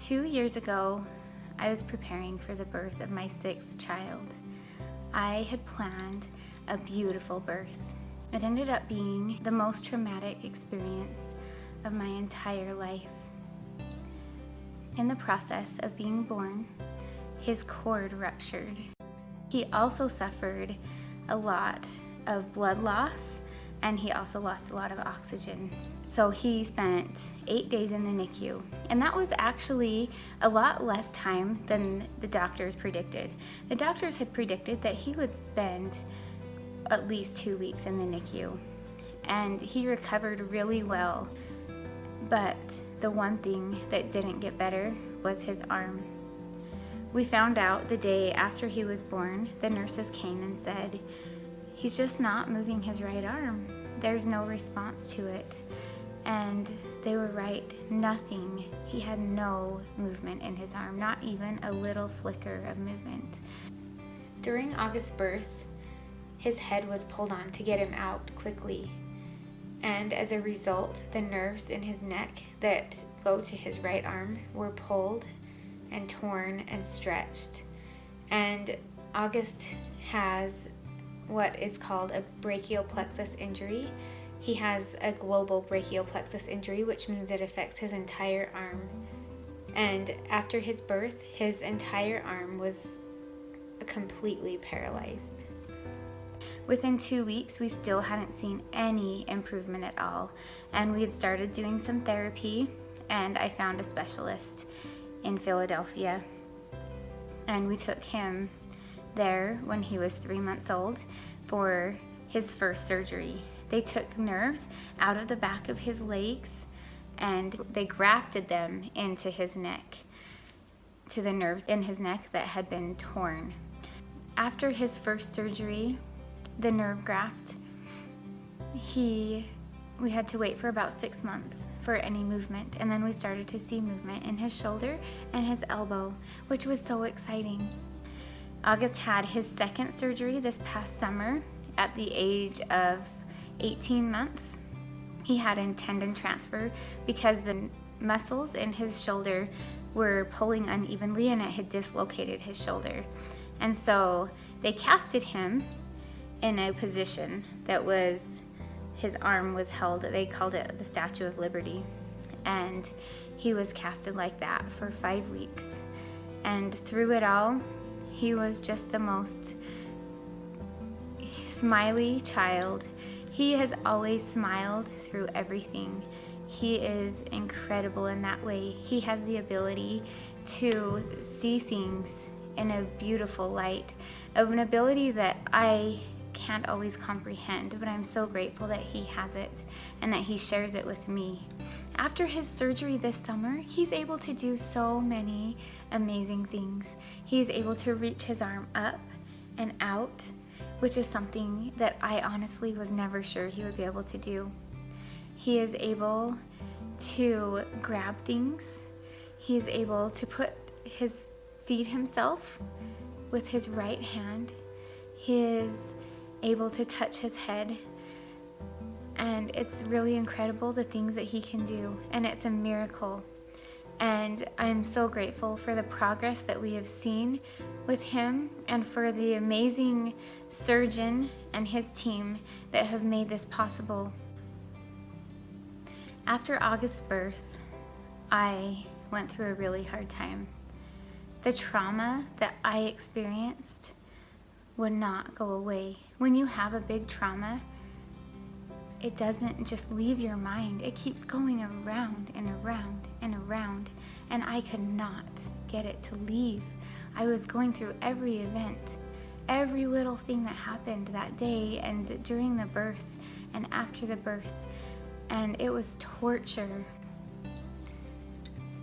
2 years ago, I was preparing for the birth of my 6th child. I had planned a beautiful birth. It ended up being the most traumatic experience of my entire life. In the process of being born, his cord ruptured. He also suffered a lot of blood loss, and he also lost a lot of oxygen. So he spent 8 days in the NICU, and that was actually a lot less time than the doctors predicted. The doctors had predicted that he would spend at least 2 weeks in the NICU, and he recovered really well. But the one thing that didn't get better was his arm. We found out the day after he was born. The nurses came and said, "He's just not moving his right arm. There's no response to it." And they were right, nothing. He had no movement in his arm, not even a little flicker of movement. During August's birth, his head was pulled on to get him out quickly. And as a result, the nerves in his neck that go to his right arm were pulled and torn and stretched. And August has what is called a brachial plexus injury. He has a global brachial plexus injury, which means it affects his entire arm. And after his birth, his entire arm was completely paralyzed. Within 2 weeks, we still hadn't seen any improvement at all. And we had started doing some therapy, and I found a specialist in Philadelphia. And we took him there when he was 3 months old for his first surgery. They took nerves out of the back of his legs and they grafted them into his neck, to the nerves in his neck that had been torn. After his first surgery, the nerve graft, we had to wait for about 6 months for any movement, and then we started to see movement in his shoulder and his elbow, which was so exciting. August had his second surgery this past summer at the age of 18 months. He had a tendon transfer because the muscles in his shoulder were pulling unevenly and it had dislocated his shoulder. And so they casted him in a position that was, his arm was held, they called it the Statue of Liberty. And he was casted like that for 5 weeks. And through it all, he was just the most smiley child. He has always smiled through everything. He is incredible in that way. He has the ability to see things in a beautiful light, of an ability that I can't always comprehend, but I'm so grateful that he has it and that he shares it with me. After his surgery this summer, he's able to do so many amazing things. He is able to reach his arm up and out, which is something that I honestly was never sure he would be able to do. He is able to grab things. He is able to feed himself with his right hand. He is able to touch his head. And it's really incredible the things that he can do, and it's a miracle. And I'm so grateful for the progress that we have seen with him and for the amazing surgeon and his team that have made this possible. After August's birth, I went through a really hard time. The trauma that I experienced would not go away. When you have a big trauma, it doesn't just leave your mind. It keeps going around and around and around, and I could not get it to leave. I was going through every event, every little thing that happened that day and during the birth and after the birth, and it was torture.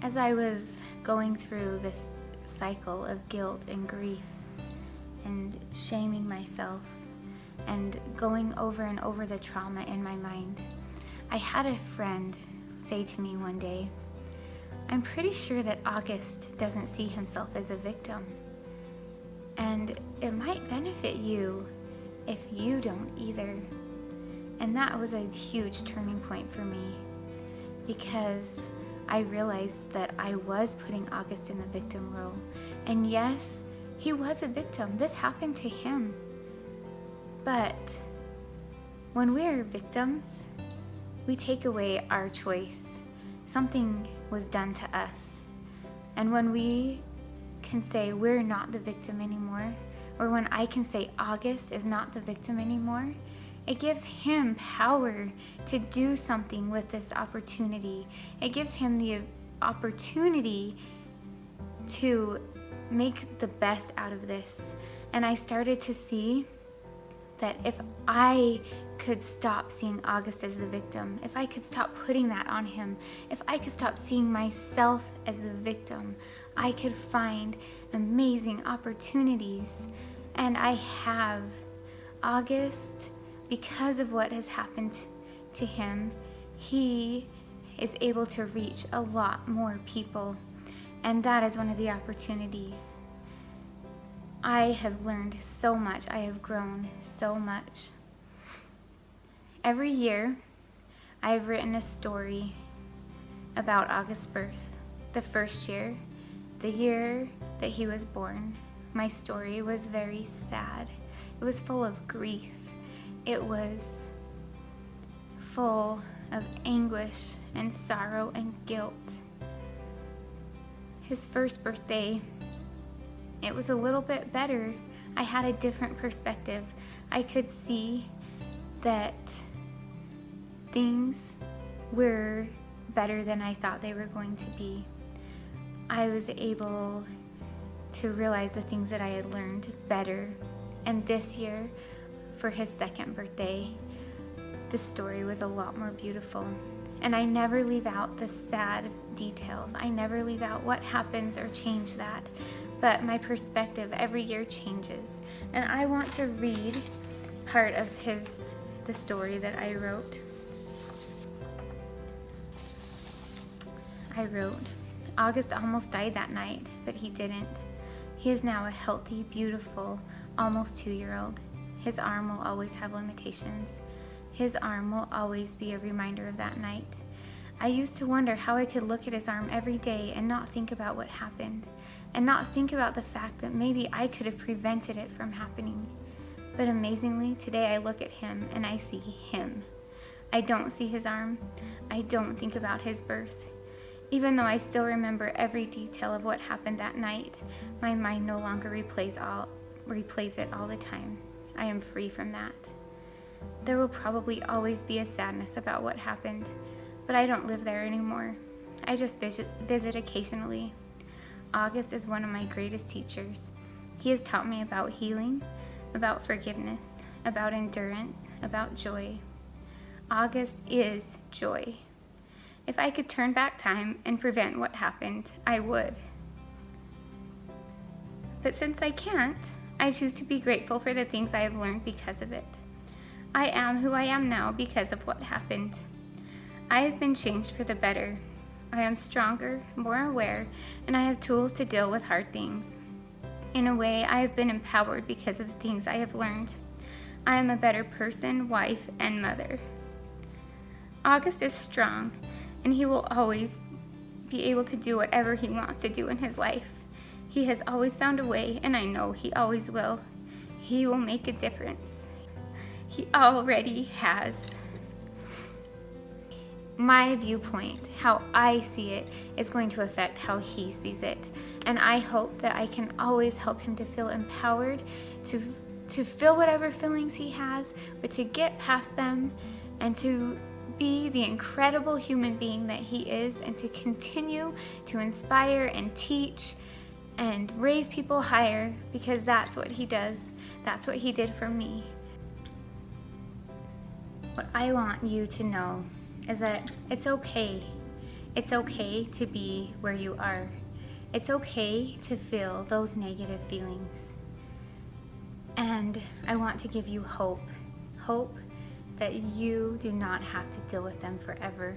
As I was going through this cycle of guilt and grief and shaming myself and going over and over the trauma in my mind, I had a friend say to me one day, "I'm pretty sure that August doesn't see himself as a victim, and it might benefit you if you don't either." And that was a huge turning point for me, because I realized that I was putting August in the victim role. And yes, he was a victim. This happened to him. But when we're victims, we take away our choice. Something was done to us. And when we can say we're not the victim anymore, or when I can say August is not the victim anymore, it gives him power to do something with this opportunity. It gives him the opportunity to make the best out of this. And I started to see that if I could stop seeing August as the victim, if I could stop putting that on him, if I could stop seeing myself as the victim, I could find amazing opportunities. And I have. August, because of what has happened to him, he is able to reach a lot more people. And that is one of the opportunities. I have learned so much. I have grown so much. Every year, I've written a story about August's birth. The first year, the year that he was born, my story was very sad. It was full of grief. It was full of anguish and sorrow and guilt. His first birthday, it was a little bit better. I had a different perspective. I could see that things were better than I thought they were going to be. I was able to realize the things that I had learned better. And this year, for his second birthday, the story was a lot more beautiful. And I never leave out the sad details. I never leave out what happens or change that. But my perspective every year changes. And I want to read part of the story that I wrote. I wrote, August almost died that night, but he didn't. He is now a healthy, beautiful, almost 2-year-old. His arm will always have limitations. His arm will always be a reminder of that night. I used to wonder how I could look at his arm every day and not think about what happened, and not think about the fact that maybe I could have prevented it from happening. But amazingly, today I look at him and I see him. I don't see his arm. I don't think about his birth. Even though I still remember every detail of what happened that night, my mind no longer replays it all the time. I am free from that. There will probably always be a sadness about what happened, but I don't live there anymore. I just visit occasionally. August is one of my greatest teachers. He has taught me about healing, about forgiveness, about endurance, about joy. August is joy. If I could turn back time and prevent what happened, I would. But since I can't, I choose to be grateful for the things I have learned because of it. I am who I am now because of what happened. I have been changed for the better. I am stronger, more aware, and I have tools to deal with hard things. In a way, I have been empowered because of the things I have learned. I am a better person, wife, and mother. August is strong, and he will always be able to do whatever he wants to do in his life. He has always found a way, and I know he always will. He will make a difference. He already has. My viewpoint, how I see it, is going to affect how he sees it. And I hope that I can always help him to feel empowered, to feel whatever feelings he has, but to get past them and to be the incredible human being that he is, and to continue to inspire and teach and raise people higher, because that's what he does. That's what he did for me. What I want you to know is that it's okay. It's okay to be where you are. It's okay to feel those negative feelings. And I want to give you hope. Hope that you do not have to deal with them forever.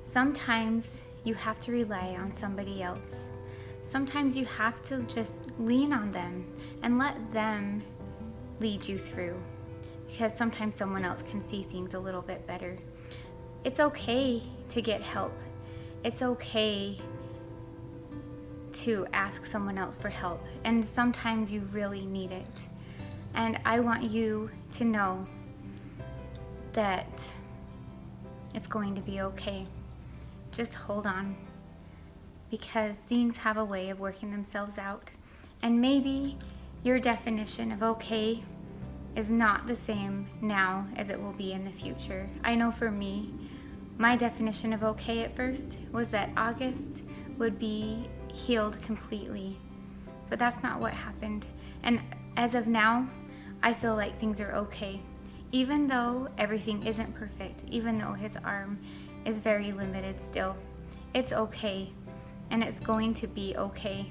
Sometimes you have to rely on somebody else. Sometimes you have to just lean on them and let them lead you through, because sometimes someone else can see things a little bit better. It's okay to get help. it's okay to ask someone else for help, and sometimes you really need it. And I want you to know that it's going to be okay. Just hold on, because things have a way of working themselves out. And maybe your definition of okay is not the same now as it will be in the future. I know for me, my definition of okay at first was that August would be healed completely, but that's not what happened. And as of now, I feel like things are okay. Even though everything isn't perfect, even though his arm is very limited still, it's okay, and it's going to be okay.